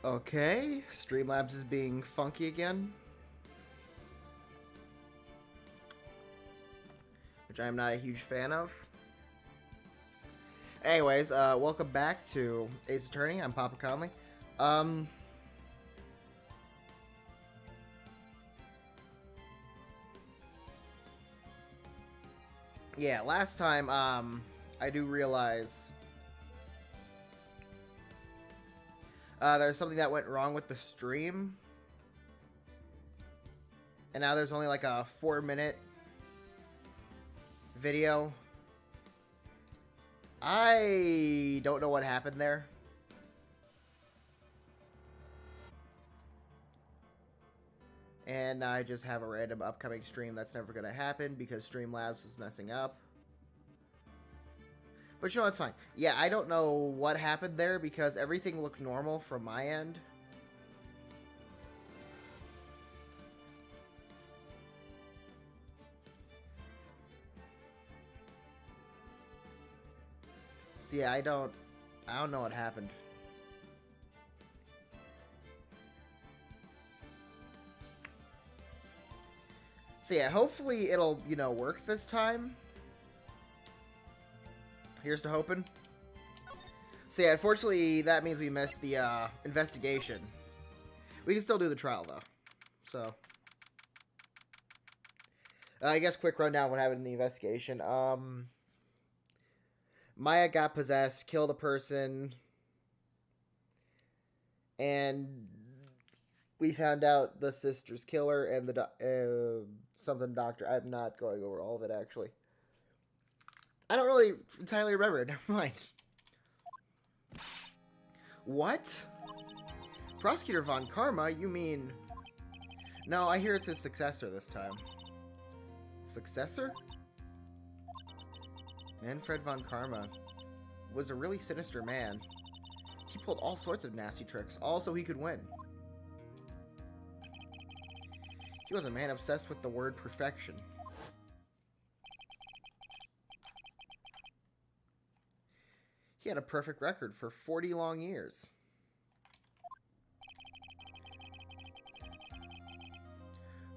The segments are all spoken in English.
Okay, Streamlabs is being funky again. Which I am not a huge fan of. Anyways, welcome back to Ace Attorney. I'm Papa Conley. Yeah, last time, I do realize there's something that went wrong with the stream. And now there's only like a 4-minute video. I don't know what happened there. And I just have a random upcoming stream that's never going to happen because Streamlabs is messing up. But you know, it's fine. Yeah, I don't know what happened there because everything looked normal from my end. So yeah, I don't know what happened. So yeah, hopefully it'll, you know, work this time. Here's to hoping. So yeah, unfortunately, that means we missed the investigation. We can still do the trial, though. So, I guess quick rundown what happened in the investigation. Maya got possessed, killed a person, and we found out the sister's killer and the something doctor. I'm not going over all of it, actually. I don't really entirely remember it. Never mind. What? Prosecutor Von Karma? You mean... No, I hear it's his successor this time. Successor? Manfred Von Karma was a really sinister man. He pulled all sorts of nasty tricks, all so he could win. He was a man obsessed with the word perfection. He had a perfect record for 40 long years.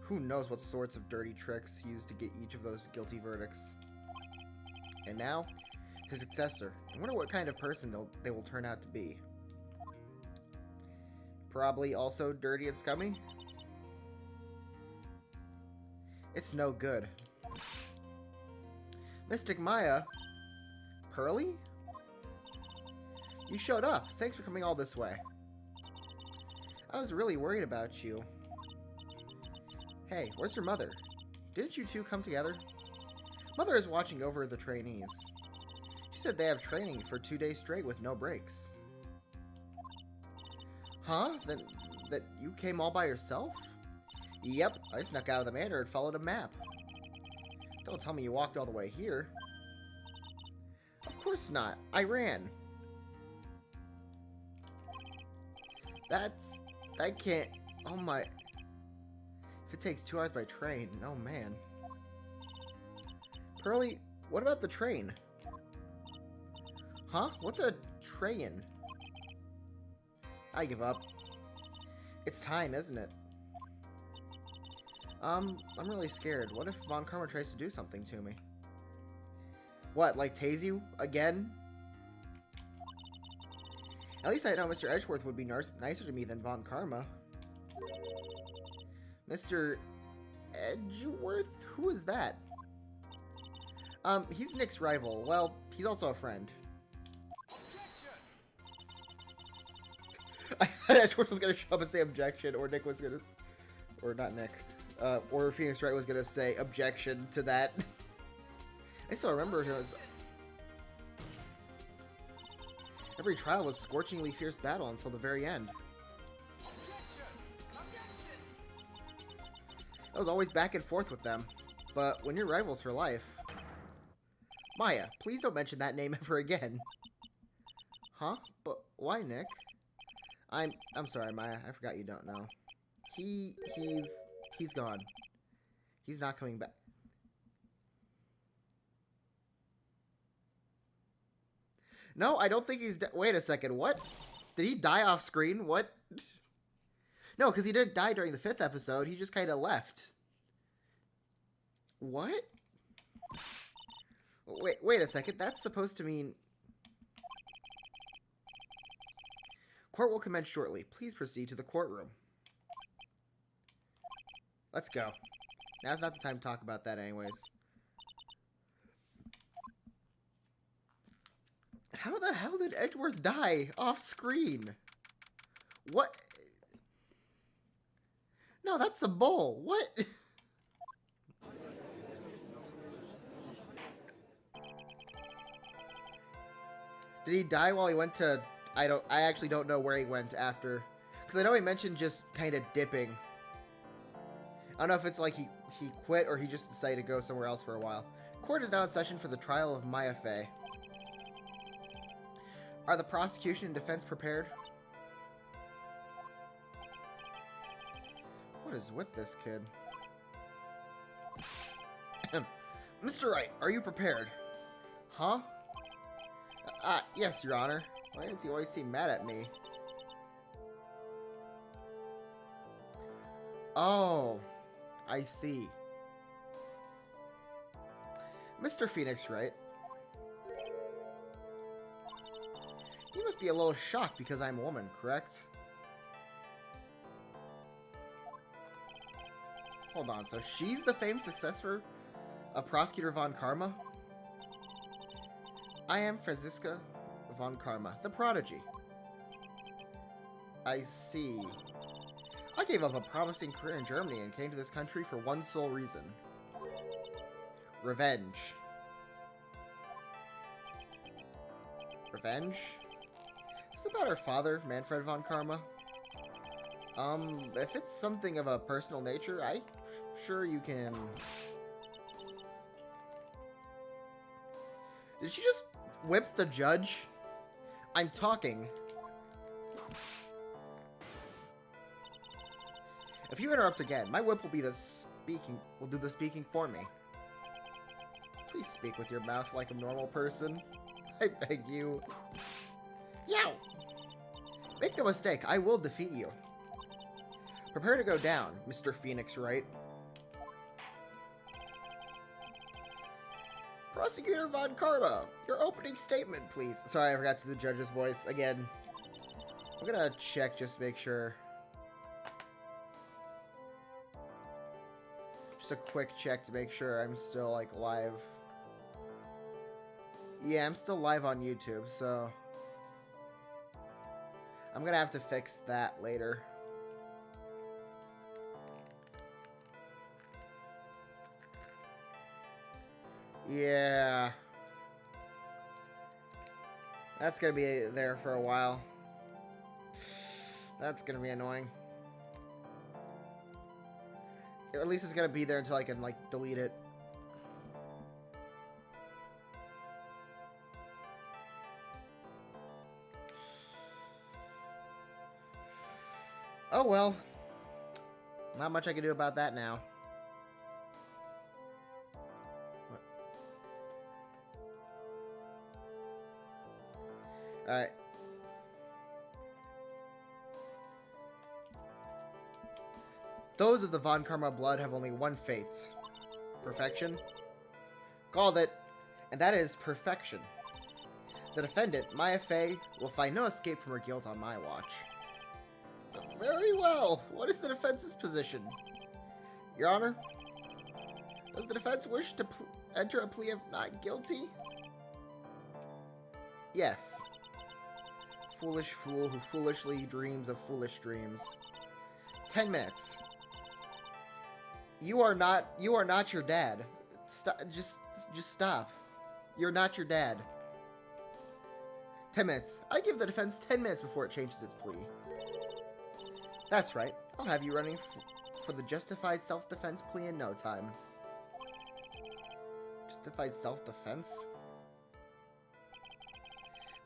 Who knows what sorts of dirty tricks he used to get each of those guilty verdicts. And now, his successor. I wonder what kind of person they will turn out to be. Probably also dirty and scummy? It's no good. Mystic Maya? Pearly? You showed up. Thanks for coming all this way. I was really worried about you. Hey, where's your mother? Didn't you two come together? Mother is watching over the trainees. She said they have training for 2 days straight with no breaks. Huh? That you came all by yourself? Yep, I snuck out of the manor and followed a map. Don't tell me you walked all the way here. Of course not. I ran. I can't... Oh my... If it takes 2 hours by train, oh man. Pearly, what about the train? Huh? What's a train? I give up. It's time, isn't it? I'm really scared. What if Von Karma tries to do something to me? What, like tase you? Again? At least I know Mr. Edgeworth would be nicer to me than Von Karma. Mr. Edgeworth? Who is that? He's Nick's rival. Well, he's also a friend. I thought Edgeworth was gonna show up and say objection, or Nick was gonna... Or not Nick. Or Phoenix Wright was gonna say objection to that. I still remember it was... Every trial was scorchingly fierce battle until the very end. I was always back and forth with them. But when you're rivals for life... Maya, please don't mention that name ever again. Huh? But why, Nick? I'm sorry, Maya. I forgot you don't know. He's gone. He's not coming back. No, I don't think he's... Wait a second, what? Did he die off screen? What? No, because he didn't die during the 5th episode. He just kind of left. What? Wait a second. That's supposed to mean... Court will commence shortly. Please proceed to the courtroom. Let's go. Now's not the time to talk about that anyways. How the hell did Edgeworth die off screen? What? No, that's a bull. What? Did he die while he went to... I actually don't know where he went after. Because I know he mentioned just kind of dipping. I don't know if it's like he quit or he just decided to go somewhere else for a while. Court is now in session for the trial of Maya Fey. Are the prosecution and defense prepared? What is with this kid? Mr. Wright, are you prepared? Huh? Yes, Your Honor. Why does he always seem mad at me? Oh, I see. Mr. Phoenix Wright. You must be a little shocked because I'm a woman, correct? Hold on, so she's the famed successor of Prosecutor Von Karma? I am Franziska Von Karma, the prodigy. I see. I gave up a promising career in Germany and came to this country for one sole reason. Revenge. Revenge? Is this about her father, Manfred von Karma? If it's something of a personal nature, sure you can... Did she just whip the judge? I'm talking. If you interrupt again, my whip will be will do the speaking for me. Please speak with your mouth like a normal person. I beg you. Yow! Make no mistake, I will defeat you. Prepare to go down, Mr. Phoenix Wright. Prosecutor Von Karma, your opening statement, please. Sorry, I forgot to do the judge's voice again. I'm gonna check just to make sure. Just a quick check to make sure I'm still, like, live. Yeah, I'm still live on YouTube, so... I'm gonna have to fix that later. Yeah. That's gonna be there for a while. That's gonna be annoying. At least it's gonna be there until I can, like, delete it. Oh well. Not much I can do about that now. What? Alright. Those of the Von Karma blood have only one fate. Perfection? Called it. And that is perfection. The defendant, Maya Fey, will find no escape from her guilt on my watch. Very well. What is the defense's position? Your Honor? Does the defense wish to enter a plea of not guilty? Yes. Foolish fool who foolishly dreams of foolish dreams. 10 minutes. You are not your dad. Stop, just stop. You're not your dad. 10 minutes. I give the defense 10 minutes before it changes its plea. That's right. I'll have you running for the justified self-defense plea in no time. Justified self-defense?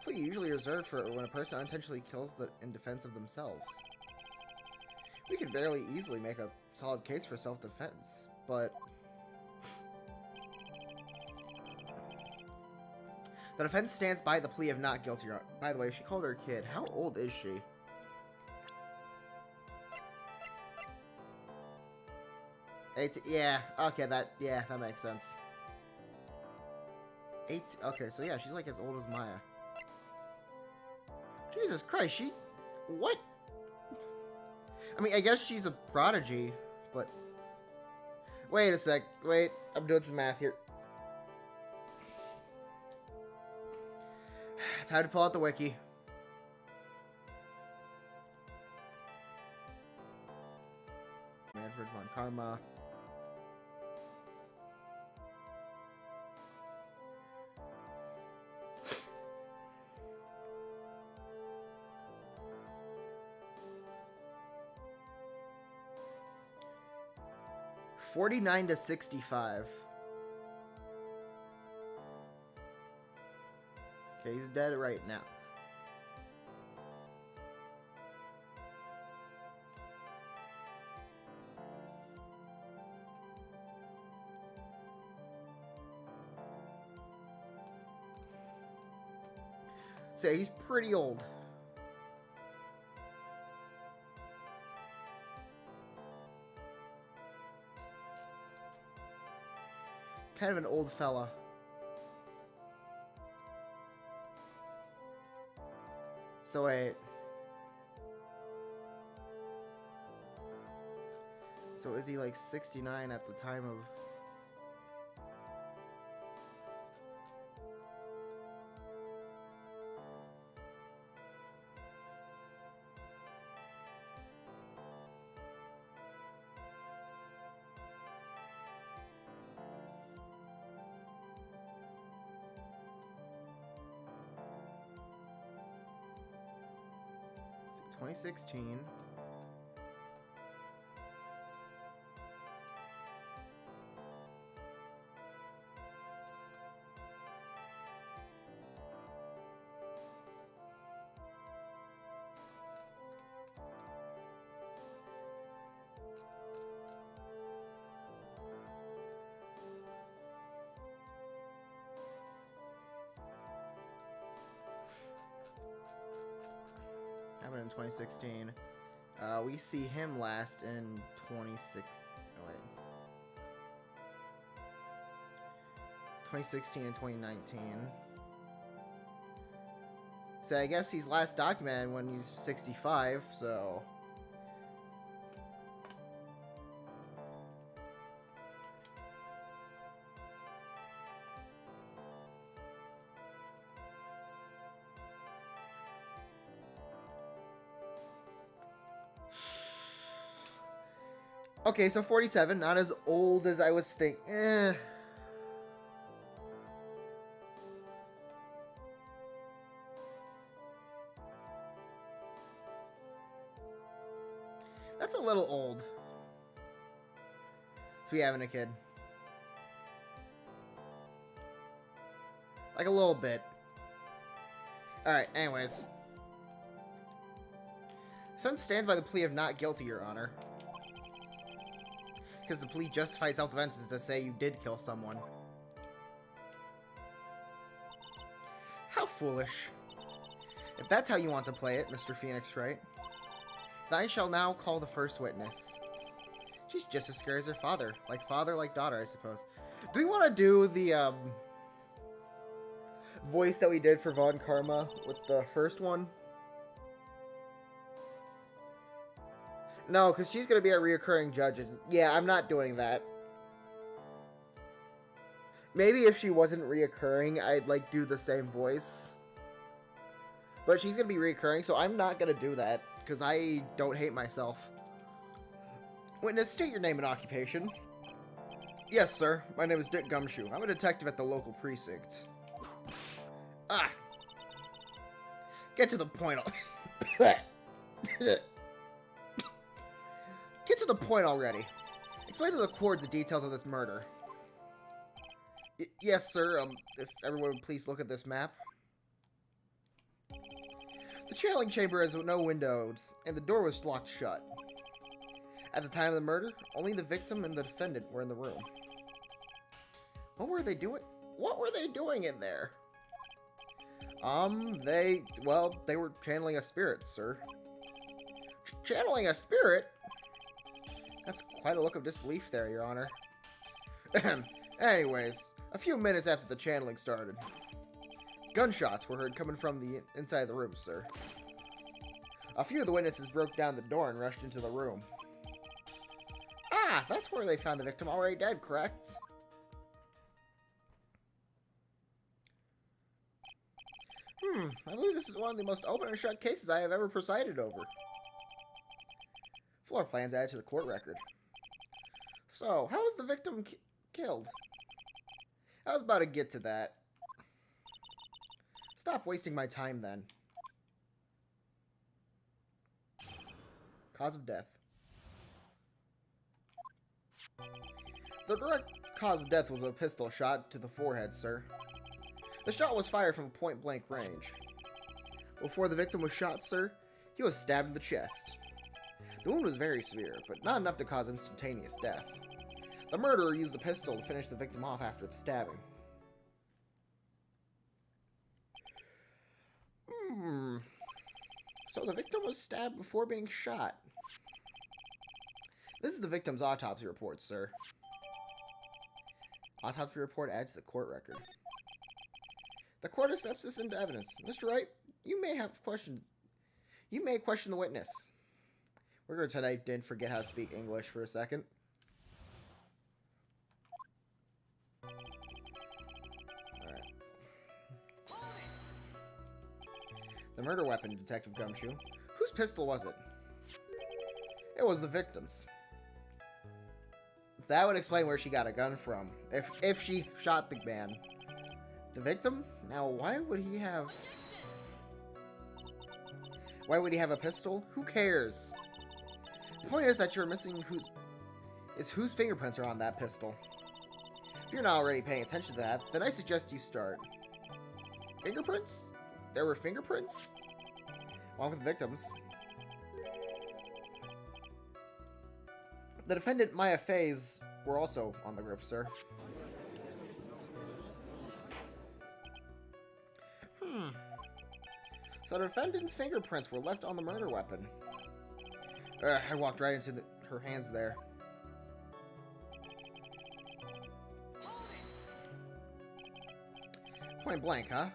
Plea usually reserved for when a person unintentionally kills in defense of themselves. We could fairly easily make a solid case for self-defense, but... The defense stands by the plea of not guilty. By the way, she called her a kid. How old is she? Yeah, okay, that makes sense. Okay, so yeah, she's like as old as Maya. Jesus Christ, what? I mean, I guess she's a prodigy, but... Wait a sec, wait, I'm doing some math here. Time to pull out the wiki. Manfred von Karma. $49 to $65. Okay, he's dead right now. So he's pretty old. Kind of an old fella. So wait. So is he like 69 at the time of... So 2016. Happened in 2016. We see him last in 2016 and 2019. So I guess he's last documented when he's 65, so... Okay, so 47, not as old as I was thinking. That's a little old to be having a kid. Like a little bit. Alright, anyways. Defense stands by the plea of not guilty, Your Honor. Because the plea justifies self-defense is to say you did kill someone. How foolish. If that's how you want to play it, Mr. Phoenix Wright, then I shall now call the first witness. She's just as scared as her father. Like father, like daughter, I suppose. Do we want to do the, voice that we did for Von Karma with the first one? No, because she's going to be a reoccurring judge. Yeah, I'm not doing that. Maybe if she wasn't reoccurring, I'd, like, do the same voice. But she's going to be reoccurring, so I'm not going to do that. Because I don't hate myself. Witness, state your name and occupation. Yes, sir. My name is Dick Gumshoe. I'm a detective at the local precinct. Ah! Get to the point. Get to the point already. Explain to the court the details of this murder. Yes, sir. If everyone would please look at this map. The channeling chamber has no windows, and the door was locked shut. At the time of the murder, only the victim and the defendant were in the room. What were they doing? What were they doing in there? They were channeling a spirit, sir. Channeling a spirit? That's quite a look of disbelief there, Your Honor. Anyways, a few minutes after the channeling started, gunshots were heard coming from the inside of the room, sir. A few of the witnesses broke down the door and rushed into the room. Ah, that's where they found the victim already dead, correct? I believe this is one of the most open and shut cases I have ever presided over. Floor plans added to the court record. So, how was the victim killed? I was about to get to that. Stop wasting my time, then. Cause of death. The direct cause of death was a pistol shot to the forehead, sir. The shot was fired from point-blank range. Before the victim was shot, sir, he was stabbed in the chest. The wound was very severe, but not enough to cause instantaneous death. The murderer used the pistol to finish the victim off after the stabbing. So the victim was stabbed before being shot. This is the victim's autopsy report, sir. Autopsy report adds to the court record. The court accepts this into evidence. Mr. Wright, you may question the witness. We're tonight didn't forget how to speak English for a second. Alright. The murder weapon, Detective Gumshoe. Whose pistol was it? It was the victim's. That would explain where she got a gun from. If she shot the man. The victim? Now, why would he have a pistol? Who cares? The point is that you're missing whose fingerprints are on that pistol. If you're not already paying attention to that, then I suggest you start. Fingerprints? There were fingerprints? Along with the victims. The defendant, Maya Faze, were also on the group, sir. So the defendant's fingerprints were left on the murder weapon. I walked right into her hands there. Point blank, huh?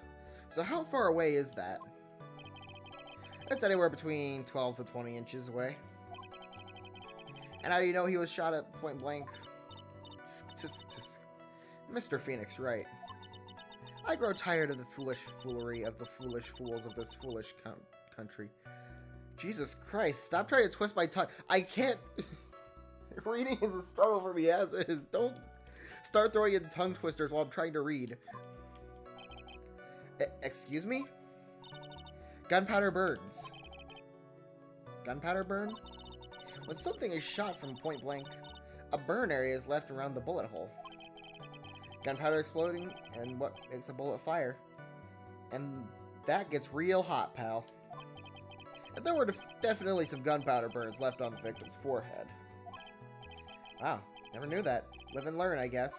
So how far away is that? It's anywhere between 12 to 20 inches away. And how do you know he was shot at point blank? Mr. Phoenix, right. I grow tired of the foolish foolery of the foolish fools of this foolish country. Jesus Christ, stop trying to twist my tongue. I can't... Reading is a struggle for me as is. Don't start throwing in tongue twisters while I'm trying to read. Excuse me? Gunpowder burns. Gunpowder burn? When something is shot from point blank, a burn area is left around the bullet hole. Gunpowder exploding, and what makes a bullet fire? And that gets real hot, pal. And there were definitely some gunpowder burns left on the victim's forehead. Wow, never knew that. Live and learn, I guess.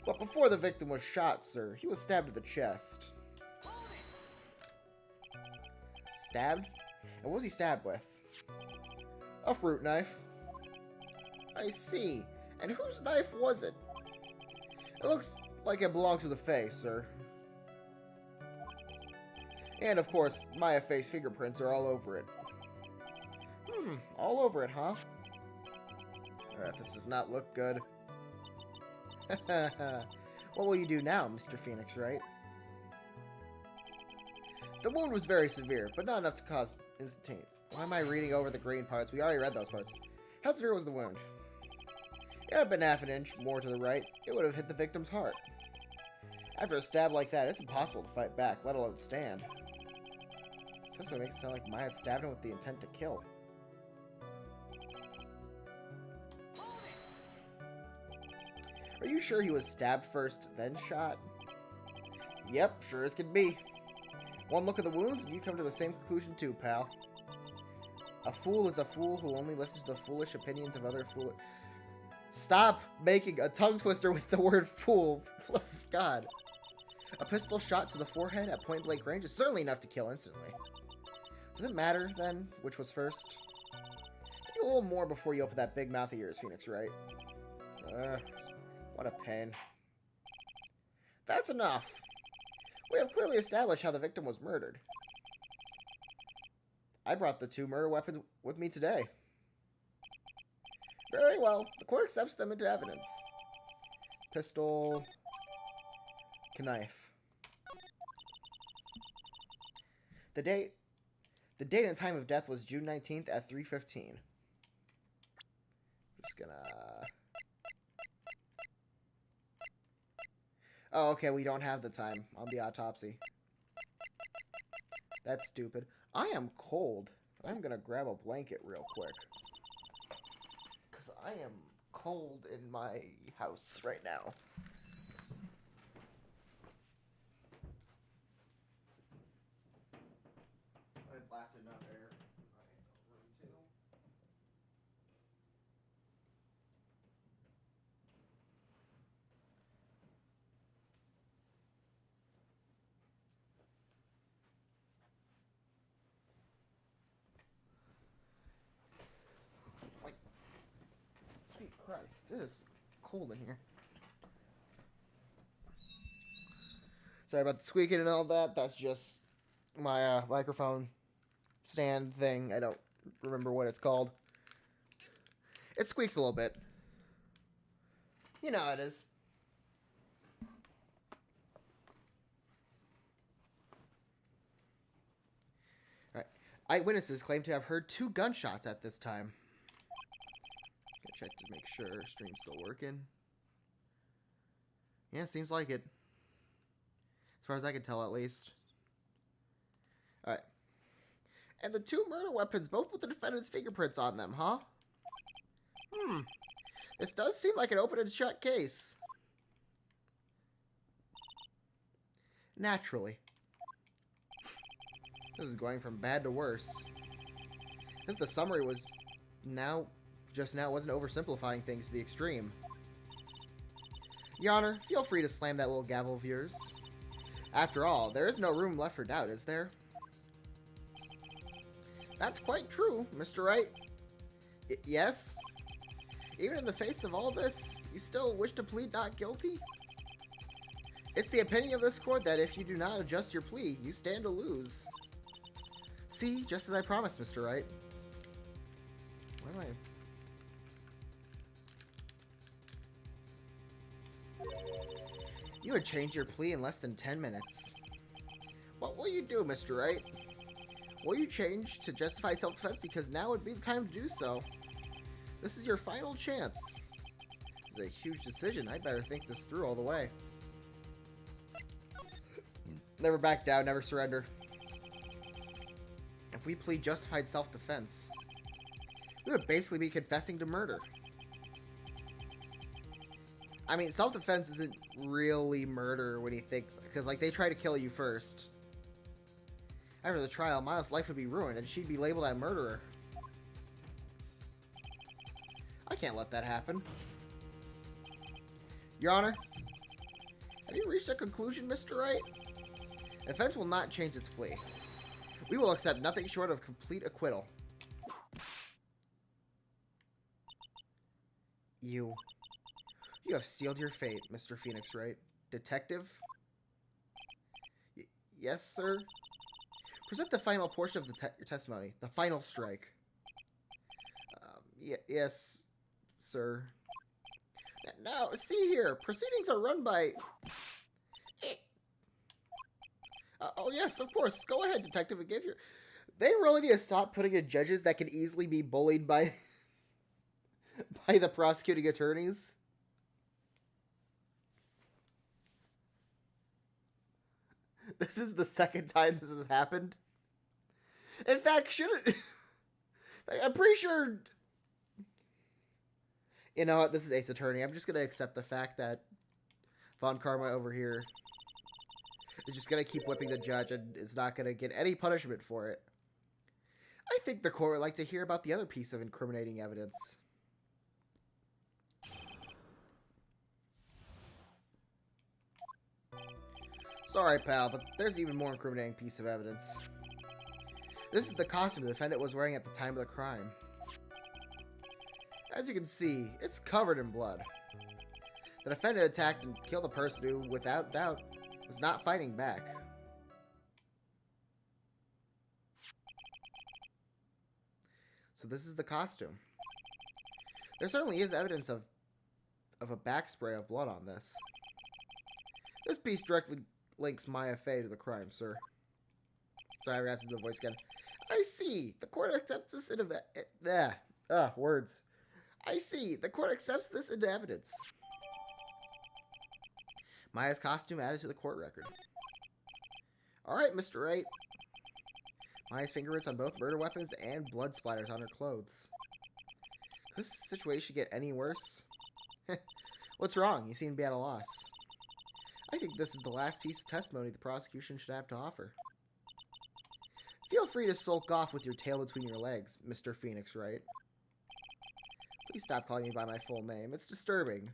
But before the victim was shot, sir, he was stabbed in the chest. Stabbed? And what was he stabbed with? A fruit knife. I see. And whose knife was it? It looks like it belongs to the face, sir. And of course, Maya Faye's fingerprints are all over it. All over it, huh? Alright, this does not look good. What will you do now, Mr. Phoenix, right? The wound was very severe, but not enough to cause instantaneous. Why am I reading over the green parts? We already read those parts. How severe was the wound? It had been half an inch more to the right. It would have hit the victim's heart. After a stab like that, it's impossible to fight back, let alone stand. So that's what makes it sound like Maya had stabbed him with the intent to kill. Are you sure he was stabbed first, then shot? Yep, sure as can be. One look at the wounds, and you come to the same conclusion too, pal. A fool is a fool who only listens to the foolish opinions of other foolish... Stop making a tongue twister with the word fool. God. A pistol shot to the forehead at point-blank range is certainly enough to kill instantly. Does it matter, then, which was first? Think a little more before you open that big mouth of yours, Phoenix Wright. What a pain. That's enough. We have clearly established how the victim was murdered. I brought the 2 murder weapons with me today. Very well. The court accepts them into evidence. Pistol. Knife. The date and time of death was June 19th at 3:15. Just gonna... Oh, okay, we don't have the time on the autopsy. That's stupid. I am cold. I'm gonna grab a blanket real quick. Because I am cold in my house right now. I blasted enough air in my room too. Like, sweet Christ, it is cold in here. Sorry about the squeaking and all that. That's just my microphone stand thing. I don't remember what it's called. It squeaks a little bit. You know how it is. Alright. Eyewitnesses claim to have heard 2 gunshots at this time. Gotta check to make sure stream's still working. Yeah, seems like it. As far as I can tell, at least. Alright. And the 2 murder weapons, both with the defendant's fingerprints on them, huh? This does seem like an open and shut case. Naturally. This is going from bad to worse. If the summary was just now wasn't oversimplifying things to the extreme. Your Honor, feel free to slam that little gavel of yours. After all, there is no room left for doubt, is there? That's quite true, Mr. Wright. Yes? Even in the face of all this, you still wish to plead not guilty? It's the opinion of this court that if you do not adjust your plea, you stand to lose. See, just as I promised, Mr. Wright. Where am I? You would change your plea in less than 10 minutes. What will you do, Mr. Wright? Will you change to justify self-defense because now would be the time to do so? This is your final chance. This is a huge decision. I'd better think this through all the way. Never back down, never surrender. If we plead justified self-defense, we would basically be confessing to murder. I mean, self-defense isn't really murder when you think, because, like, they try to kill you first. After the trial, Miles' life would be ruined, and she'd be labeled a murderer. I can't let that happen. Your Honor, have you reached a conclusion, Mr. Wright? The defense will not change its plea. We will accept nothing short of complete acquittal. You have sealed your fate, Mr. Phoenix Wright. Detective? Yes, sir? Present the final portion of your testimony. The final strike. Yes, sir. Now, see here. Proceedings are run by... oh, yes, of course. Go ahead, Detective. They really need to stop putting in judges that can easily be bullied by... by the prosecuting attorneys. This is the second time this has happened. In fact, shouldn't... I'm pretty sure... You know what? This is Ace Attorney. I'm just going to accept the fact that Von Karma over here is just going to keep whipping the judge and is not going to get any punishment for it. I think the court would like to hear about the other piece of incriminating evidence. Sorry, pal, but there's an even more incriminating piece of evidence. This is the costume the defendant was wearing at the time of the crime. As you can see, it's covered in blood. The defendant attacked and killed a person who, without doubt, was not fighting back. So this is the costume. There certainly is evidence of a backspray of blood on this. This piece directly links Maya Fey to the crime, sir. Sorry, I forgot to do the voice again. I see. The court accepts this into words. I see. The court accepts this into evidence. Maya's costume added to the court record. Alright, Mr. Wright. Maya's fingerprints on both murder weapons and blood splatters on her clothes. Could this situation get any worse? What's wrong? You seem to be at a loss. I think this is the last piece of testimony the prosecution should have to offer. Feel free to sulk off with your tail between your legs, Mr. Phoenix Wright. Please stop calling me by my full name. It's disturbing.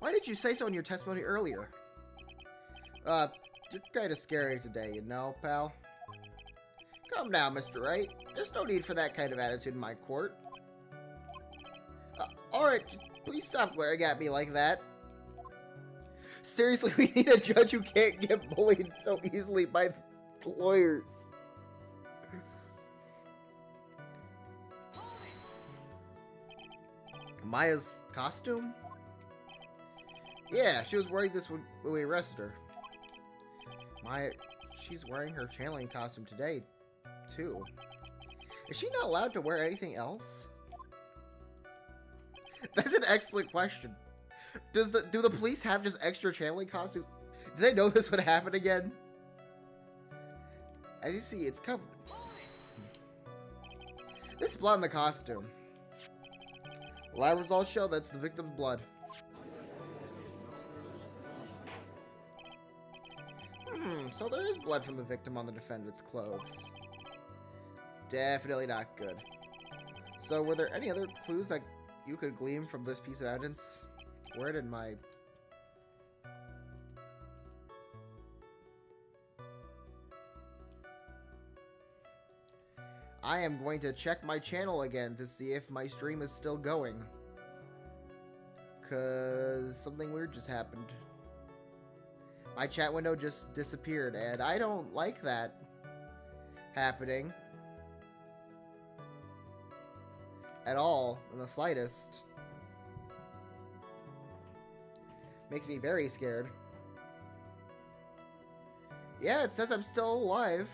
Why did you say so in your testimony earlier? You're kind of scary today, you know, pal. Come now, Mr. Wright. There's no need for that kind of attitude in my court. Alright, please stop glaring at me like that. Seriously, we need a judge who can't get bullied so easily by the lawyers. Maya's costume? Yeah, she was wearing this when we arrested her. She's wearing her channeling costume today, too. Is she not allowed to wear anything else? That's an excellent question. Do the police have just extra channeling costumes? Did they know this would happen again? As you see, it's covered. This is blood in the costume. Lab results show that's the victim's blood. So there is blood from the victim on the defendant's clothes. Definitely not good. So were there any other clues that you could glean from this piece of evidence? Where did my... I am going to check my channel again to see if my stream is still going. 'Cause something weird just happened. My chat window just disappeared, and I don't like that happening. At all, in the slightest. Makes me very scared. Yeah, it says I'm still alive.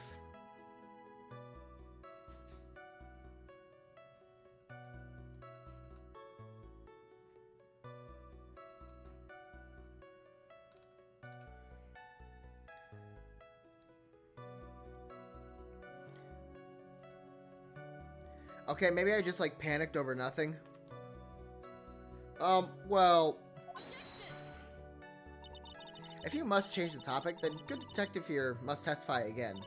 Okay, maybe I just, like, panicked over nothing. Well... If you must change the topic, then good detective here must testify again.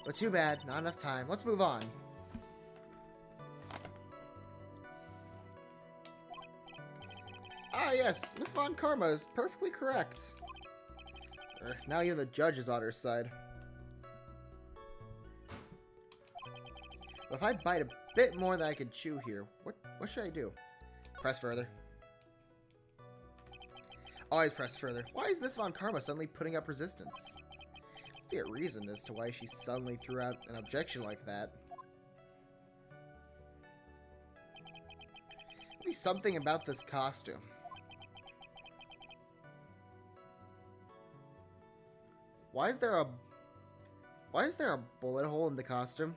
But too bad, not enough time. Let's move on. Ah, yes, Miss Von Karma is perfectly correct. Now even the judge is on her side. But if I bite a bit more than I can chew here, what should I do? Press further. Always press further. Why is Miss Von Karma suddenly putting up resistance? There'd be a reason as to why she suddenly threw out an objection like that. Maybe something about this costume. Why is there a bullet hole in the costume?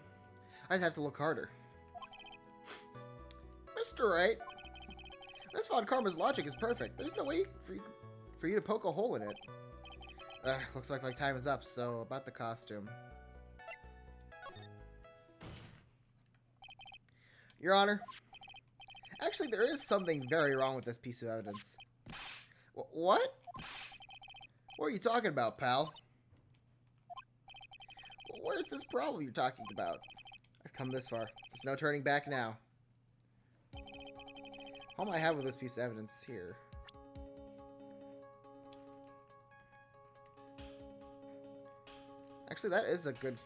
I just have to look harder. Mr. Wright, Miss Von Karma's logic is perfect. There's no way for you to poke a hole in it. Looks like my time is up, so about the costume. Your Honor, actually there is something very wrong with this piece of evidence. What? What are you talking about, pal? Where's this problem you're talking about? I've come this far. There's no turning back now. How am I have with this piece of evidence here? Actually, that is a good...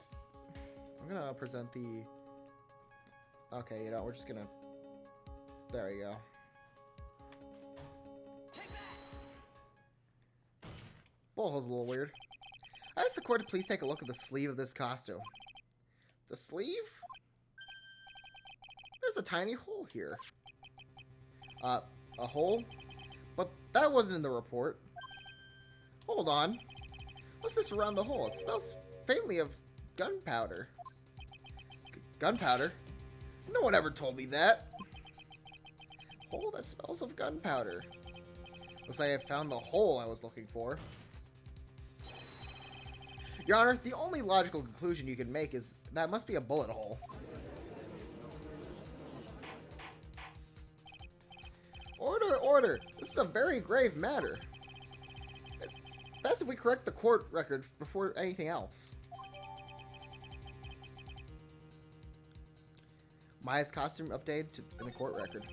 I'm gonna present the... Okay, you know, we're just gonna... There we go. Bullet hole's a little weird. I asked the court to please take a look at the sleeve of this costume. The sleeve? There's a tiny hole here. A hole? But that wasn't in the report. Hold on. What's this around the hole? It smells faintly of gunpowder. Gunpowder? No one ever told me that. Hole that smells of gunpowder. Looks like I found the hole I was looking for. Your Honor, the only logical conclusion you can make is that must be a bullet hole. Order, order! This is a very grave matter. It's best if we correct the court record before anything else. Maya's costume updated in the court record.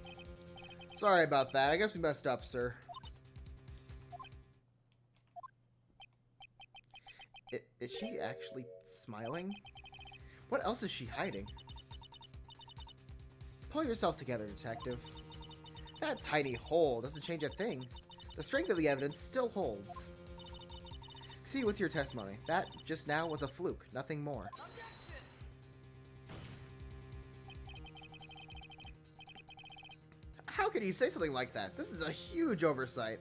Sorry about that. I guess we messed up, sir. Is she actually smiling? What else is she hiding? Pull yourself together, detective. That tiny hole doesn't change a thing. The strength of the evidence still holds. See with your testimony, that just now was a fluke, nothing more. How could you say something like that? This is a huge oversight.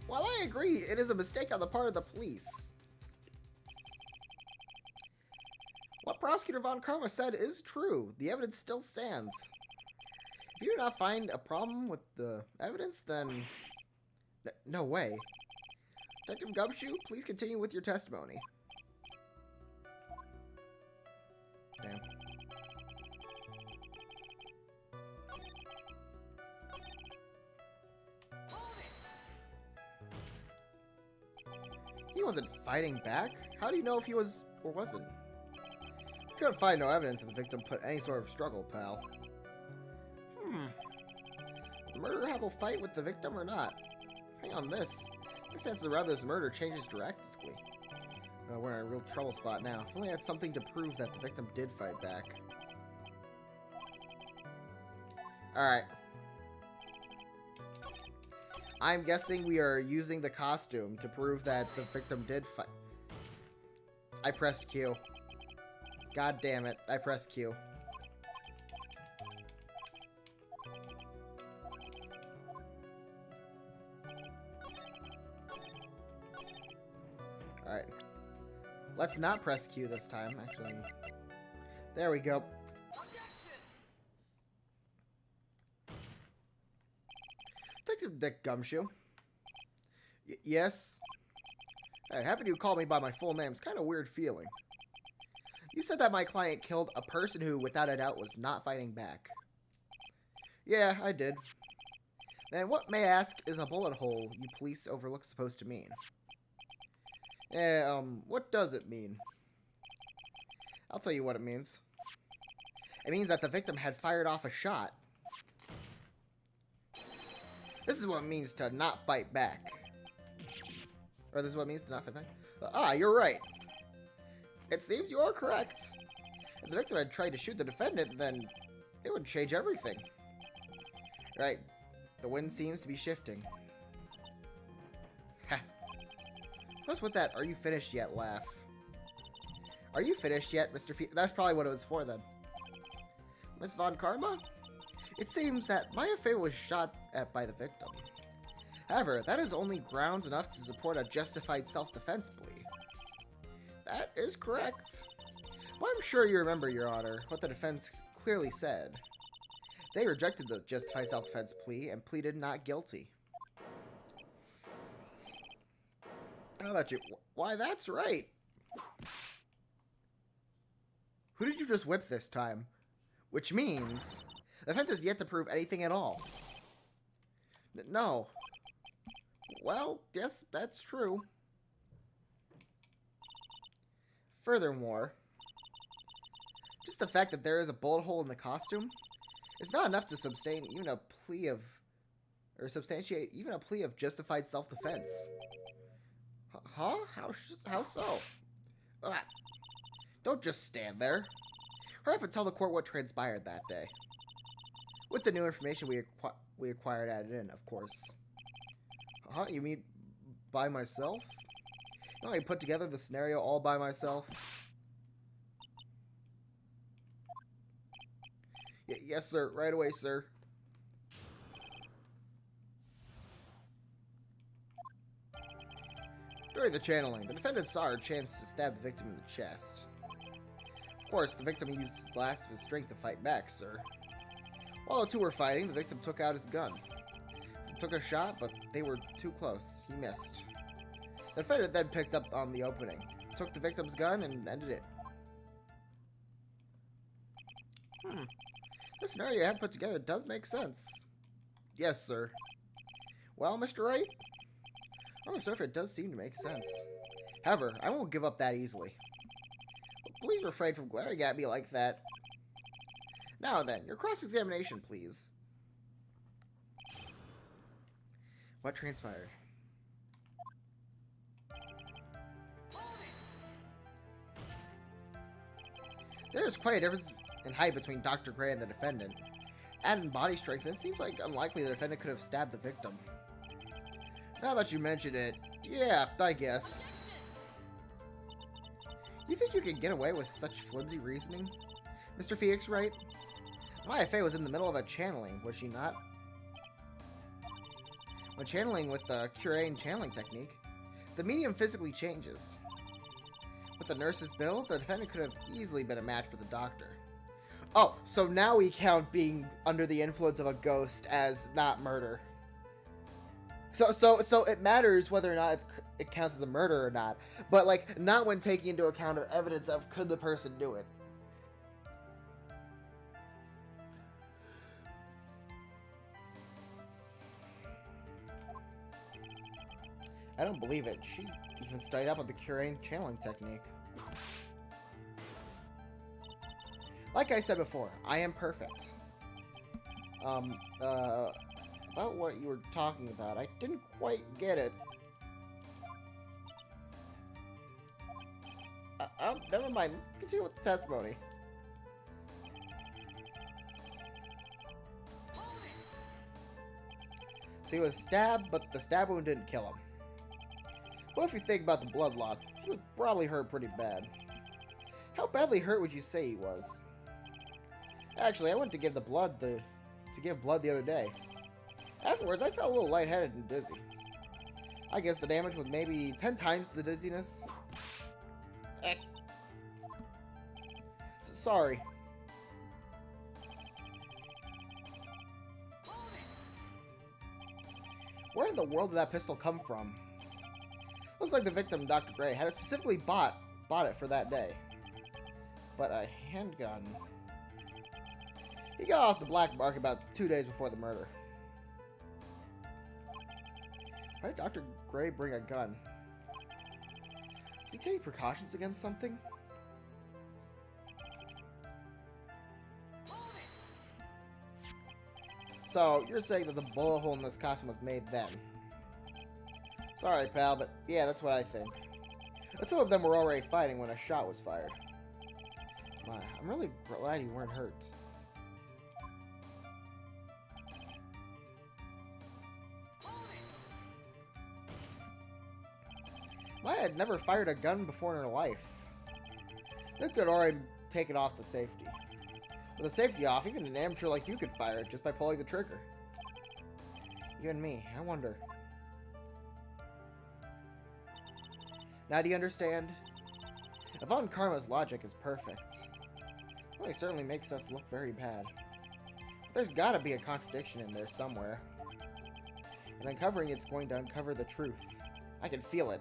While I agree, it is a mistake on the part of the police. What Prosecutor Von Karma said is true. The evidence still stands. If you do not find a problem with the evidence, then... No way. Detective Gumshoe, please continue with your testimony. Damn. He wasn't fighting back? How do you know if he was or wasn't? You couldn't find no evidence that the victim put any sort of struggle, pal. Did the murderer have a fight with the victim or not? Hang on this. The sense of Rather's murder changes drastically. We're in a real trouble spot now. If only I had something to prove that the victim did fight back. Alright. I'm guessing we are using the costume to prove that the victim did fight. I pressed Q. God damn it. I pressed Q. Alright. Let's not press Q this time, actually. There we go. Detective Dick Gumshoe. Yes? Hey, having you call me by my full name is kind of weird feeling. You said that my client killed a person who, without a doubt, was not fighting back. Yeah, I did. Then what, may I ask, is a bullet hole you police overlook supposed to mean? What does it mean? I'll tell you what it means. It means that the victim had fired off a shot. This is what it means to not fight back. Or this is what it means to not fight back. You're right. It seems you are correct. If the victim had tried to shoot the defendant, then it would change everything. Right. The wind seems to be shifting. Ha. What's with that "are you finished yet" laugh? Are you finished yet, Mr. That's probably what it was for then. Miss Von Karma? It seems that Maya Fey was shot at by the victim. However, that is only grounds enough to support a justified self-defense plea. That is correct. Well, I'm sure you remember, Your Honor, what the defense clearly said. They rejected the justified self-defense plea and pleaded not guilty. Oh, that's you. Why, that's right. Who did you just whip this time? Which means the defense has yet to prove anything at all. No. Well, yes, that's true. Furthermore, just the fact that there is a bullet hole in the costume is not enough to sustain even a plea of, or substantiate even a plea of justified self-defense. Huh? How so? Ugh. Don't just stand there. Hurry up and tell the court what transpired that day. With the new information we acquired added in, of course. Huh? You mean by myself? You know, I put together the scenario all by myself. Yes, sir. Right away, sir. During the channeling, the defendant saw her chance to stab the victim in the chest. Of course, the victim used the last of his strength to fight back, sir. While the two were fighting, the victim took out his gun. He took a shot, but they were too close. He missed. The defendant then picked up on the opening, took the victim's gun, and ended it. The scenario you have put together does make sense. Yes, sir. Well, Mr. Wright? Oh, sir, it does seem to make sense. However, I won't give up that easily. But please refrain from glaring at me like that. Now then, your cross-examination, please. What transpired? There is quite a difference in height between Dr. Gray and the defendant. Added in body strength, it seems like unlikely the defendant could have stabbed the victim. Now that you mention it, yeah, I guess. You think you can get away with such flimsy reasoning? Mr. Phoenix, right? Maya Fey was in the middle of a channeling, was she not? When channeling with the Curain channeling technique, the medium physically changes. With the nurse's bill, the defendant could have easily been a match for the doctor. Oh, so now we count being under the influence of a ghost as not murder. So it matters whether or not it counts as a murder or not, but like not when taking into account of evidence of could the person do it. I don't believe it. She even studied up on the Curain channeling technique. Like I said before, I am perfect. About what you were talking about, I didn't quite get it. Never mind. Let's continue with the testimony. So he was stabbed, but the stab wound didn't kill him. Well, if you think about the blood loss, he was probably hurt pretty bad. How badly hurt would you say he was? Actually, I went to give blood the other day. Afterwards, I felt a little lightheaded and dizzy. I guess the damage was maybe 10 times the dizziness. So, sorry. Where in the world did that pistol come from? Looks like the victim, Dr. Gray, had it specifically bought it for that day. But a handgun. He got off the black market about 2 days before the murder. Why did Dr. Gray bring a gun? Is he taking precautions against something? So, you're saying that the bullet hole in this costume was made then? Sorry, pal, but yeah, that's what I think. The two of them were already fighting when a shot was fired. My, I'm really glad you weren't hurt. Maya had never fired a gun before in her life. Luke had already taken off the safety. With the safety off, even an amateur like you could fire it just by pulling the trigger. You and me, I wonder. Now do you understand? Yvonne Karma's logic is perfect. Well, it certainly makes us look very bad. But there's gotta be a contradiction in there somewhere. And uncovering it's going to uncover the truth. I can feel it.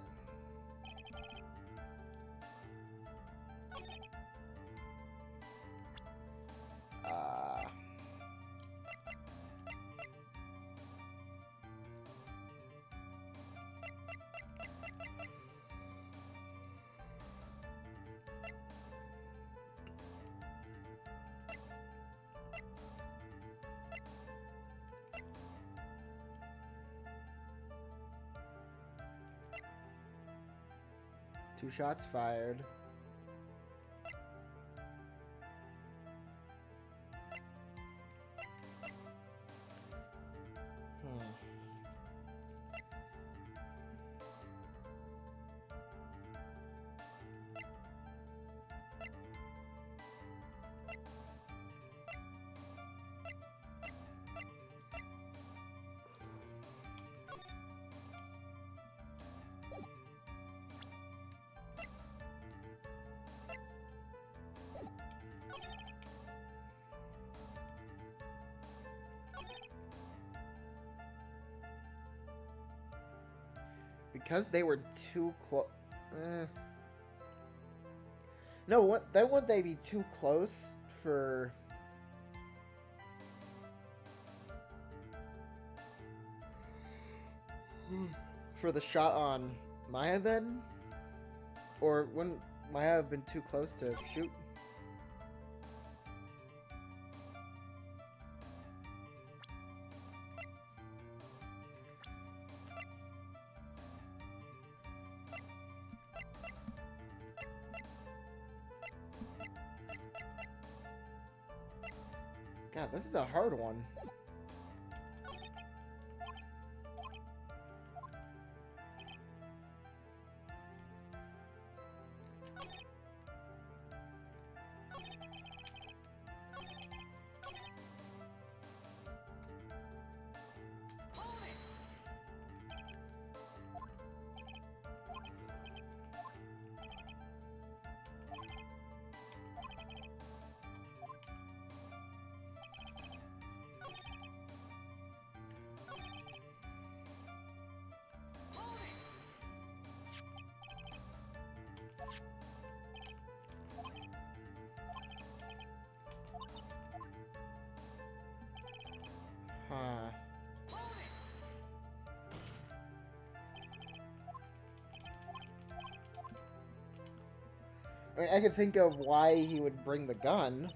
2 shots fired. Because they were too close. No, what? Then would they be too close for? For the shot on Maya then? Or wouldn't Maya have been too close to shoot? God, this is a hard one. Huh. I mean, I could think of why he would bring the gun.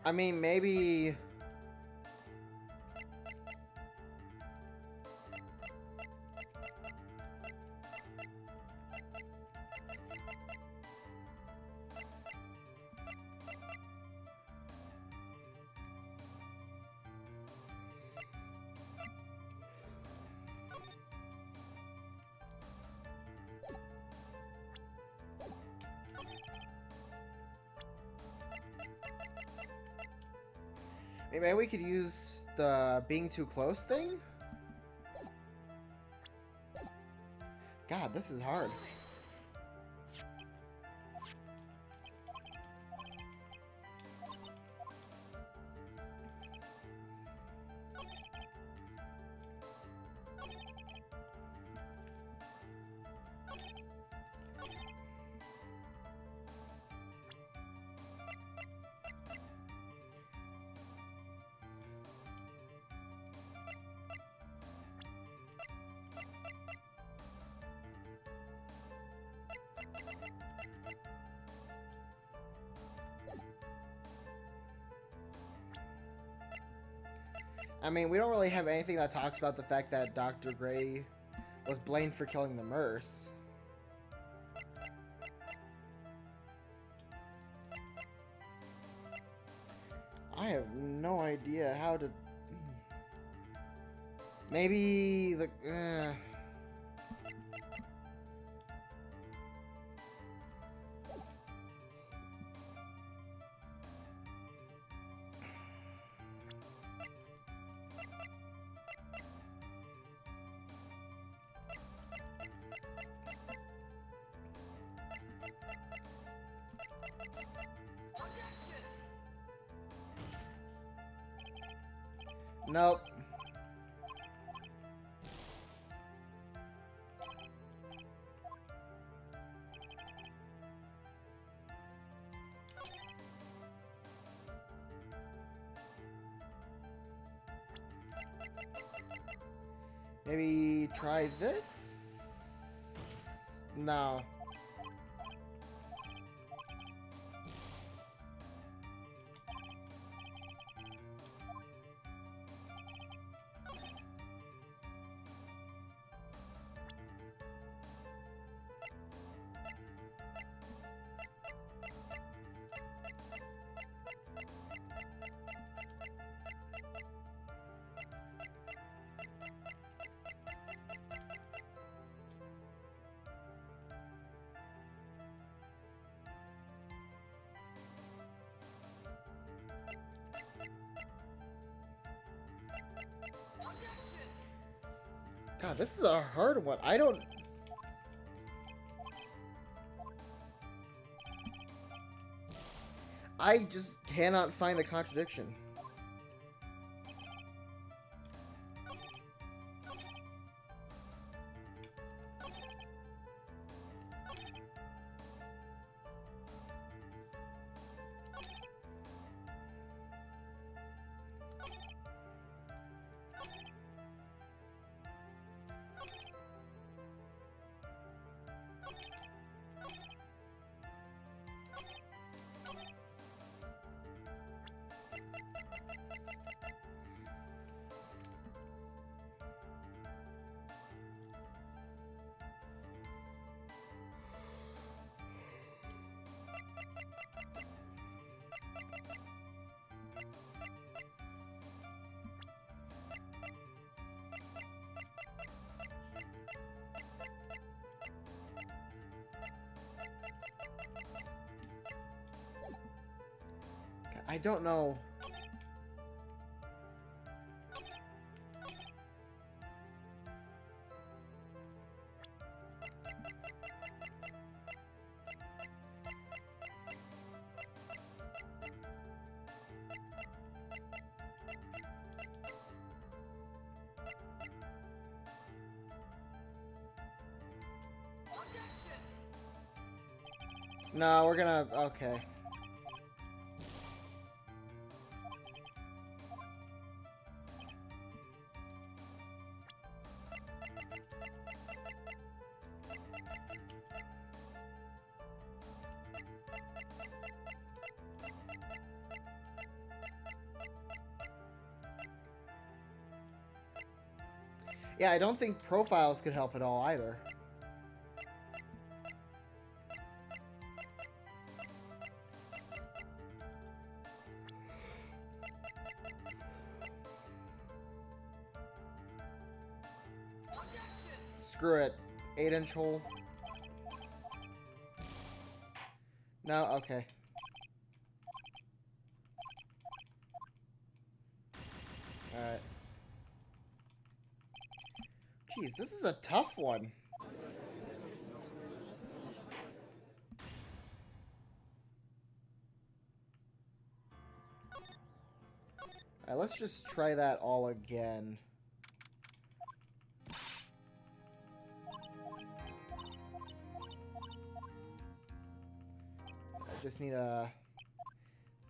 I mean, maybe... Maybe we could use the being too close thing? God, this is hard. I mean, we don't really have anything that talks about the fact that Dr. Gray was blamed for killing the Merce. I have no idea how to... Maybe the... Nope. Maybe try this? No. God, this is a hard one. I just cannot find the contradiction. I don't know. No, we're gonna... Okay. Yeah, I don't think profiles could help at all either. Screw it. 8-inch hole. No? Okay. Alright. Jeez, this is a tough one. Alright, let's just try that all again. I just need a...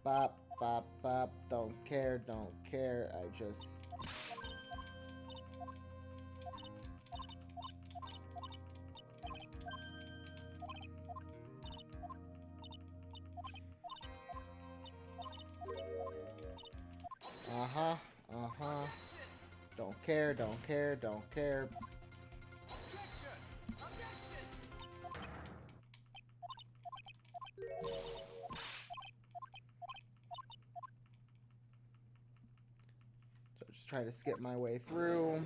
Bop, bop, bop. Don't care, don't care. I just... Uh-huh, uh-huh. Don't care, don't care, don't care. So just try to skip my way through.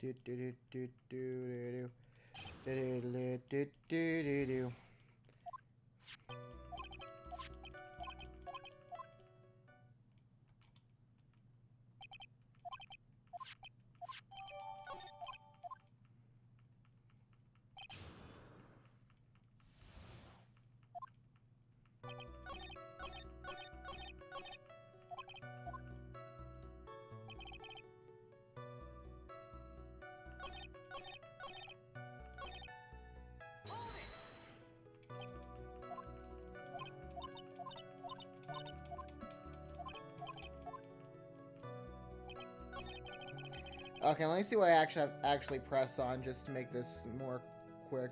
do do do do do do do do do. Okay, let me see what I actually press on just to make this more quick.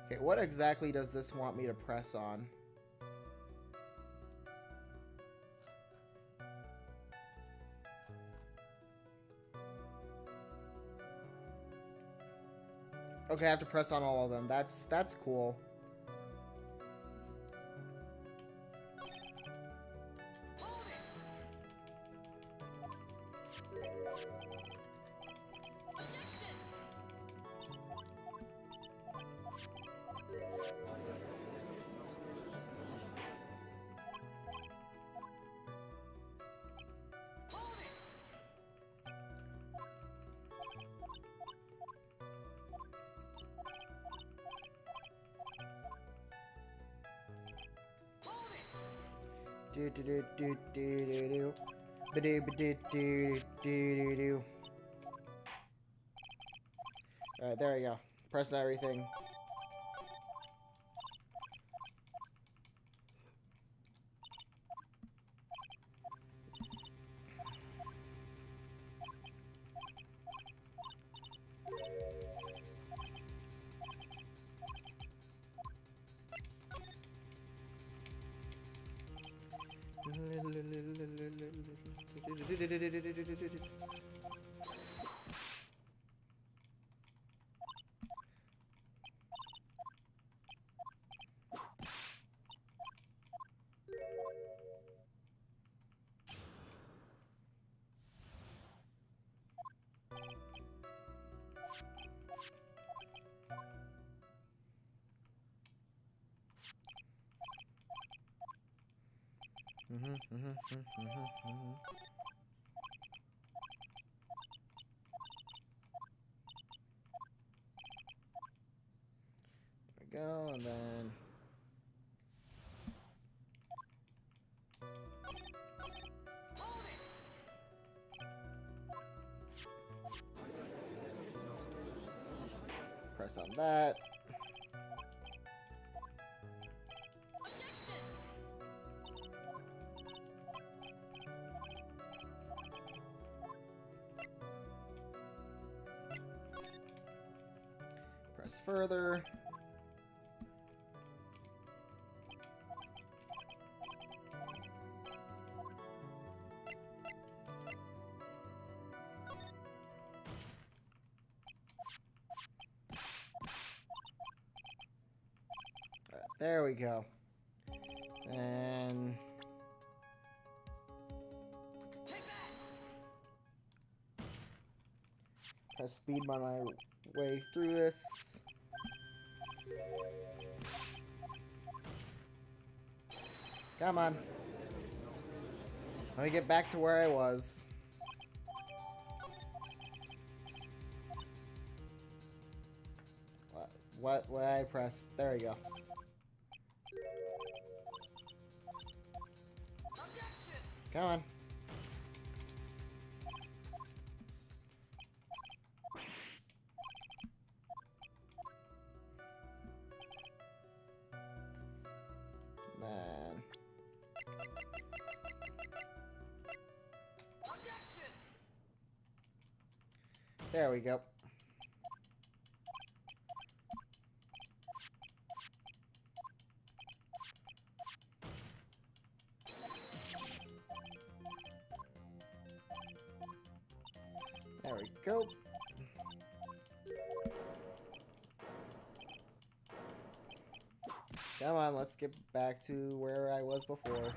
Okay, what exactly does this want me to press on? Okay, I have to press on all of them. That's cool. Do do do do do do do. Ba-do ba-do do do do do. Alright, there we go. Pressing everything. There we go, and then press on that. Press further. There we go. And press speed my way through this. Come on. Let me get back to where I was. What I press? There we go. Come on. Then there we go. There we go. Come on, let's get back to where I was before.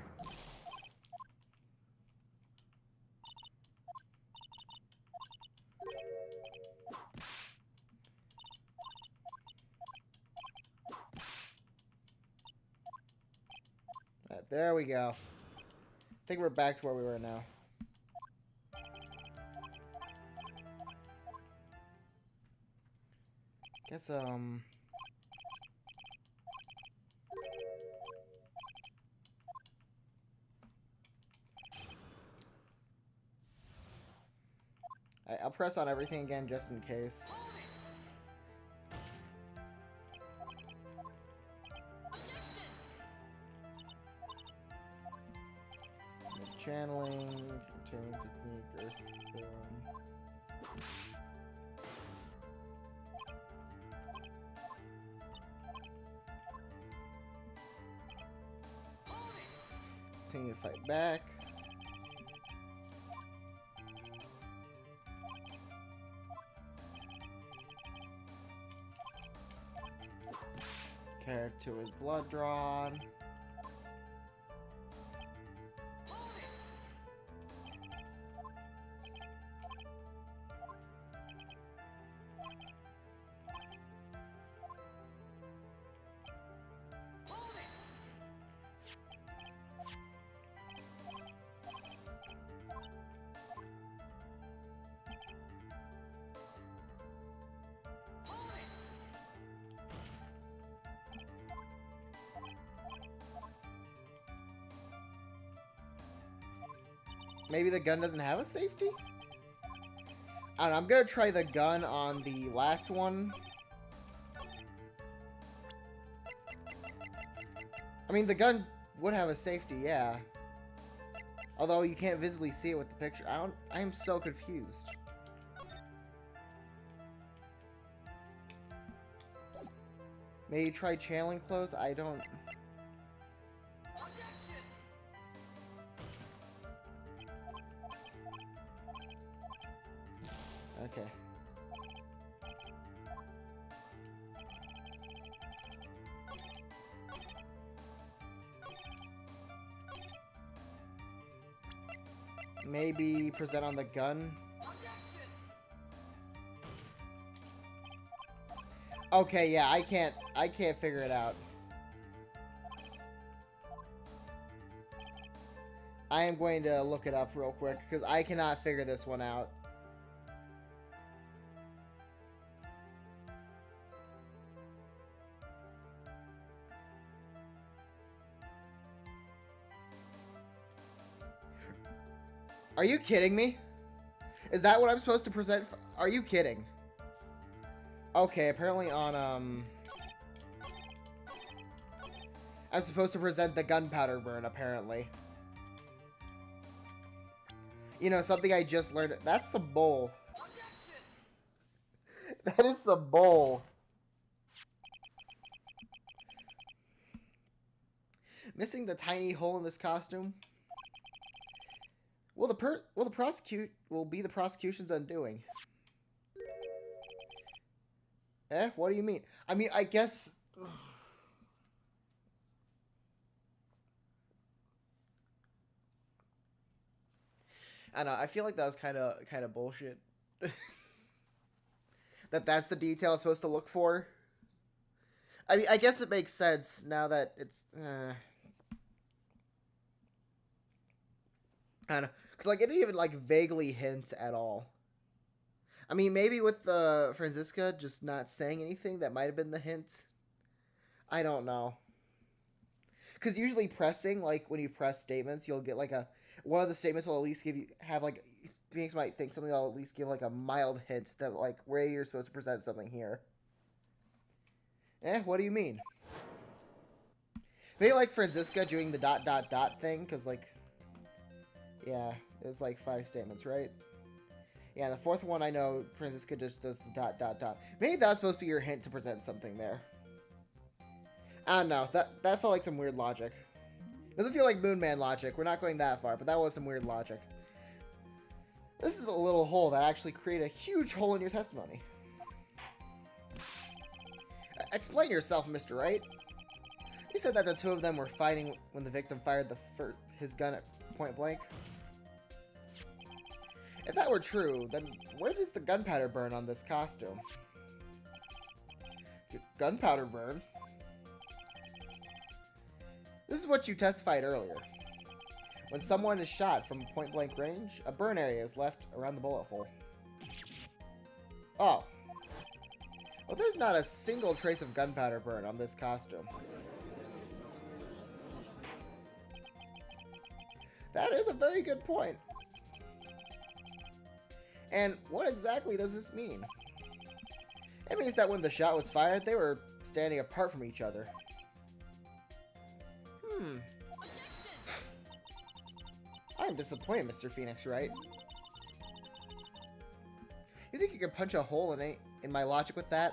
There we go. I think we're back to where we were now. Guess, I'll press on everything again just in case. Channeling, channeling technique, Earth Spin. Continue to fight back. Character to his blood drawn. Maybe the gun doesn't have a safety? I don't know, I'm gonna try the gun on the last one. I mean, the gun would have a safety, yeah. Although you can't visibly see it with the picture. I am so confused. Maybe try channeling close? I don't... Okay. Maybe present on the gun. Okay, yeah, I can't figure it out. I am going to look it up real quick because I cannot figure this one out. Are you kidding me? Is that what I'm supposed to present? Are you kidding? Okay, apparently on, I'm supposed to present the gunpowder burn, apparently. You know, something I just learned. That's some bull. That is some bull. Missing the tiny hole in this costume? Will be the prosecution's undoing. Eh? What do you mean? I mean, I guess... I don't know, I feel like that was kind of bullshit. That's the detail I'm supposed to look for. I mean, I guess it makes sense now that it's... I don't know. Because, like, it didn't even, like, vaguely hint at all. I mean, maybe with the Franziska just not saying anything, that might have been the hint. I don't know. Because usually pressing, like, when you press statements, you'll get, like, one of the statements will at least have, like, Phoenix might think something that'll at least give, like, a mild hint that, like, where you're supposed to present something here. Eh, what do you mean? Maybe, like, Franziska doing the ... thing, because, like... Yeah, it's like 5 statements, right? Yeah, the fourth one I know Franziska just does the ... Maybe that's supposed to be your hint to present something there. I don't know. That felt like some weird logic. Doesn't feel like Moon Man logic. We're not going that far, but that was some weird logic. This is a little hole that actually created a huge hole in your testimony. Explain yourself, Mr. Wright. You said that the two of them were fighting when the victim fired his gun at point blank. If that were true, then where does the gunpowder burn on this costume? Gunpowder burn? This is what you testified earlier. When someone is shot from point-blank range, a burn area is left around the bullet hole. Oh. Well, there's not a single trace of gunpowder burn on this costume. That is a very good point. And what exactly does this mean? It means that when the shot was fired, they were standing apart from each other. I'm disappointed, Mr. Phoenix Wright. You think you can punch a hole in my logic with that?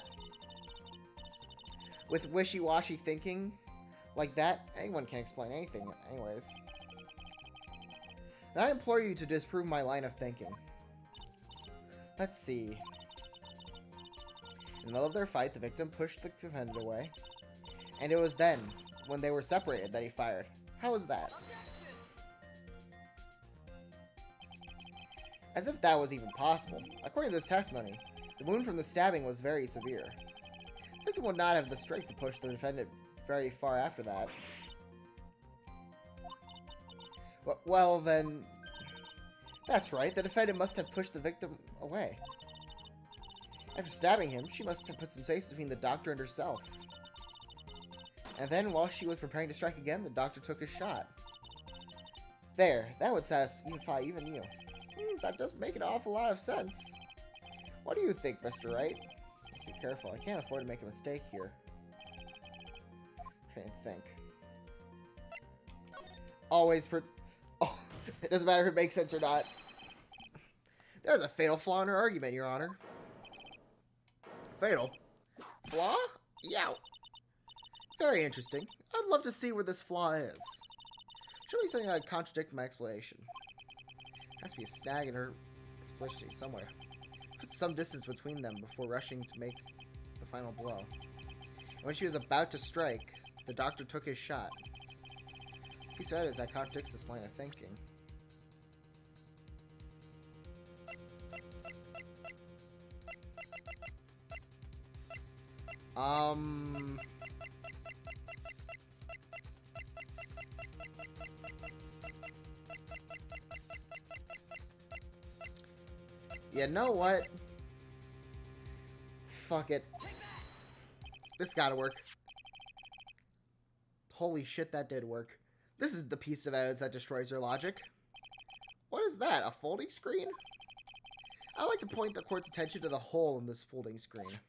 With wishy-washy thinking? Like that? Anyone can explain anything, anyways. Now I implore you to disprove my line of thinking. Let's see. In the middle of their fight, the victim pushed the defendant away. And it was then, when they were separated, that he fired. How was that? As if that was even possible. According to this testimony, the wound from the stabbing was very severe. The victim would not have the strength to push the defendant very far after that. Well, then... That's right, the defendant must have pushed the victim away. After stabbing him, she must have put some space between the doctor and herself. And then, while she was preparing to strike again, the doctor took his shot. There, that would satisfy even you. That does make an awful lot of sense. What do you think, Mr. Wright? Must be careful. I can't afford to make a mistake here. Try and think. Always Oh, it doesn't matter if it makes sense or not. There's a fatal flaw in her argument, Your Honor. Fatal? Flaw? Yeah. Very interesting. I'd love to see where this flaw is. Show me something that would contradict my explanation. Has to be a snag in her explanation somewhere. Put some distance between them before rushing to make the final blow. And when she was about to strike, the doctor took his shot. Piece of evidence that contradicts this line of thinking. You know what? Fuck it. This gotta work. Holy shit, that did work. This is the piece of evidence that destroys your logic. What is that? A folding screen? I'd like to point the court's attention to the hole in this folding screen.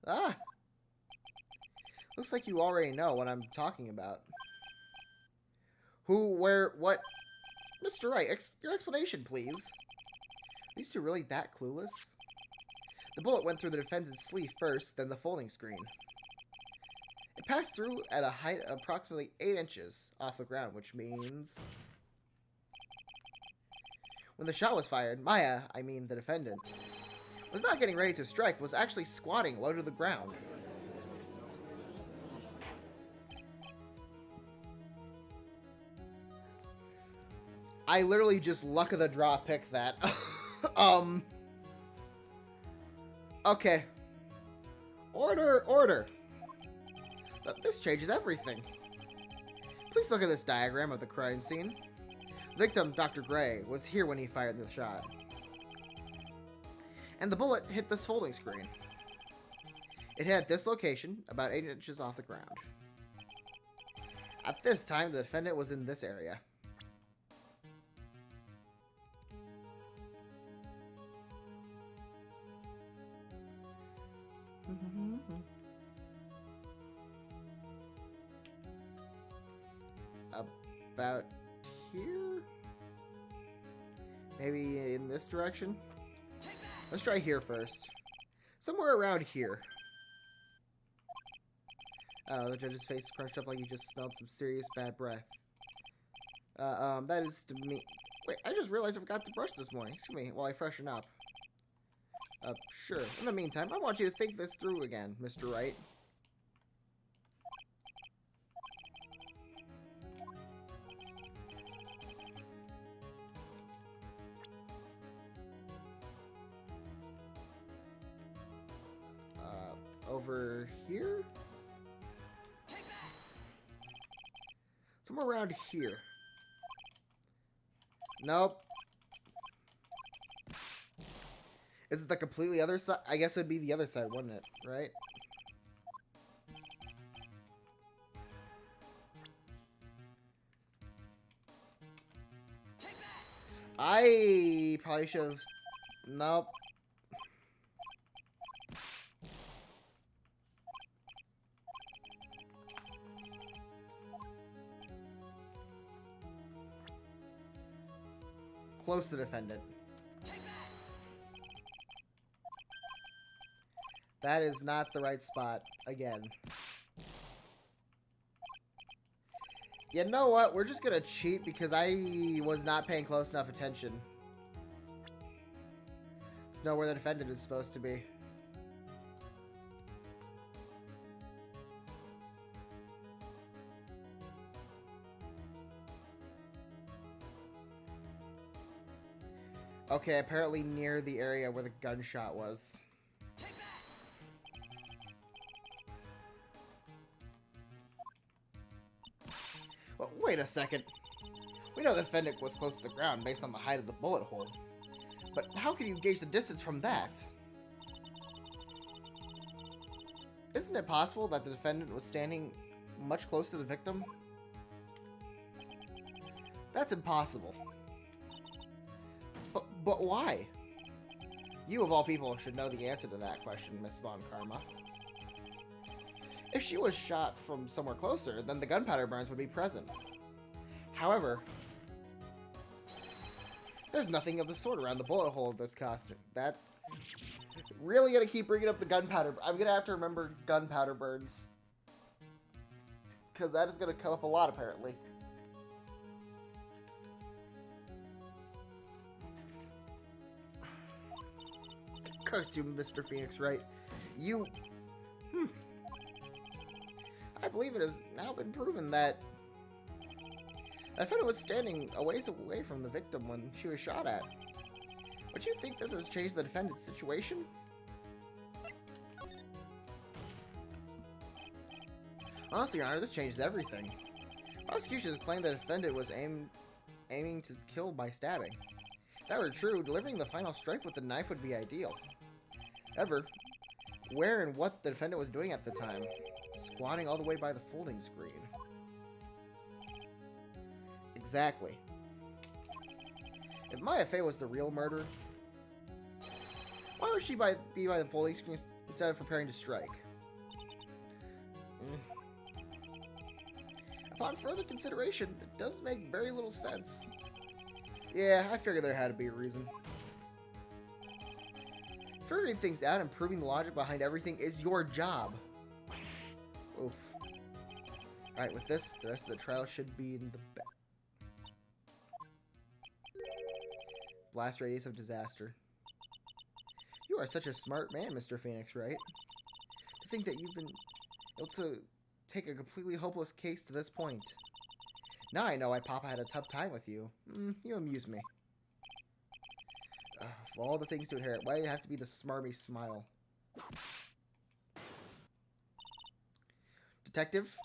Ah! Looks like you already know what I'm talking about. Who, where, what? Mr. Wright, your explanation, please. Are these two really that clueless? The bullet went through the defendant's sleeve first, then the folding screen. It passed through at a height of approximately 8 inches off the ground, which means... When the shot was fired, Maya, I mean the defendant, was not getting ready to strike, was actually squatting low to the ground. I literally just luck of the draw picked that. Okay. Order. But this changes everything. Please look at this diagram of the crime scene. Victim, Dr. Gray, was here when he fired the shot. And the bullet hit this folding screen. It hit at this location, about 8 inches off the ground. At this time, the defendant was in this area. About here? Maybe in this direction? Let's try here first. Somewhere around here. Oh, the judge's face crunched up like he just smelled some serious bad breath. That is to me... Wait, I just realized I forgot to brush this morning. Excuse me, while I freshen up. Sure. In the meantime, I want you to think this through again, Mr. Wright. Over here? Somewhere around here. Nope. Is it the completely other side? I guess it'd be the other side, wouldn't it? Right? I probably should have... Nope. Close to defendant. That is not the right spot again. You know what? We're just gonna cheat because I was not paying close enough attention. Let's know where the defendant is supposed to be. Okay, apparently near the area where the gunshot was. Well, wait a second. We know the defendant was close to the ground based on the height of the bullet hole. But how can you gauge the distance from that? Isn't it possible that the defendant was standing much closer to the victim? That's impossible. But why? You, of all people, should know the answer to that question, Miss Von Karma. If she was shot from somewhere closer, then the gunpowder burns would be present. However, there's nothing of the sort around the bullet hole of this costume. That... Really gonna keep bringing up the gunpowder... I'm gonna have to remember gunpowder burns. Because that is gonna come up a lot, apparently. Curse you, Mr. Phoenix Wright. You... I believe it has now been proven that the defendant was standing a ways away from the victim when she was shot at. Would you think this has changed the defendant's situation? Honestly, Your Honor, this changes everything. Prosecution has claimed the defendant was aiming to kill by stabbing. If that were true, delivering the final strike with the knife would be ideal. However, where and what the defendant was doing at the time, squatting all the way by the folding screen. Exactly. If Maya Fey was the real murderer, why would she be by the folding screen instead of preparing to strike? Upon further consideration, it does make very little sense. Yeah, I figured there had to be a reason. Figuring things out and proving the logic behind everything is your job. Oof. Alright, with this, the rest of the trial should be in the back. Blast radius of disaster. You are such a smart man, Mr. Phoenix, right? To think that you've been able to take a completely hopeless case to this point. Now I know why Papa had a tough time with you. You amuse me. Of all the things to inherit, why do you have to be the smarmy smile? Detective?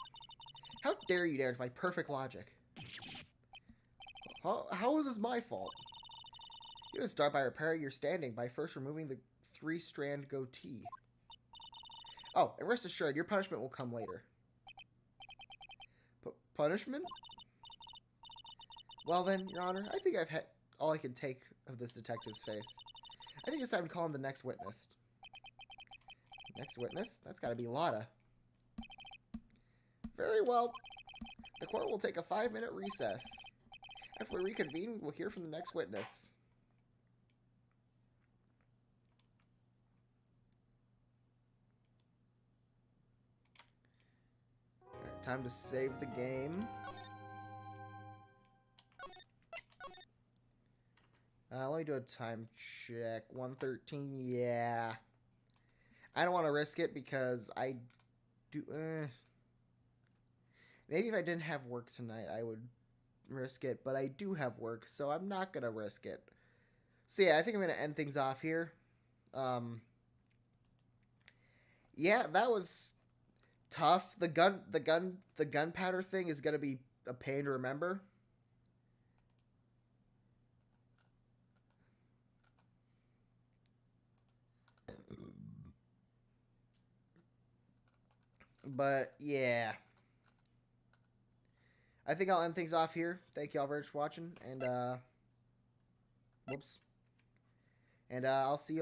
How dare you dare defy perfect logic? How is this my fault? You would start by repairing your standing by first removing the 3-strand goatee. Oh, and rest assured, your punishment will come later. Punishment? Well then, Your Honor, I think I've had all I can take of this detective's face. I think it's time to call in the next witness. Next witness? That's gotta be Lotta. Very well. The court will take a 5-minute recess. After we reconvene, we'll hear from the next witness. Alright, time to save the game. Let me do a time check. 1:13. Yeah. I don't want to risk it because I do. Maybe if I didn't have work tonight, I would risk it. But I do have work, so I'm not gonna risk it. So yeah, I think I'm gonna end things off here. Yeah, that was tough. The gunpowder thing is gonna be a pain to remember. But yeah, I think I'll end things off here. Thank you all very much for watching, and whoops, and I'll see you.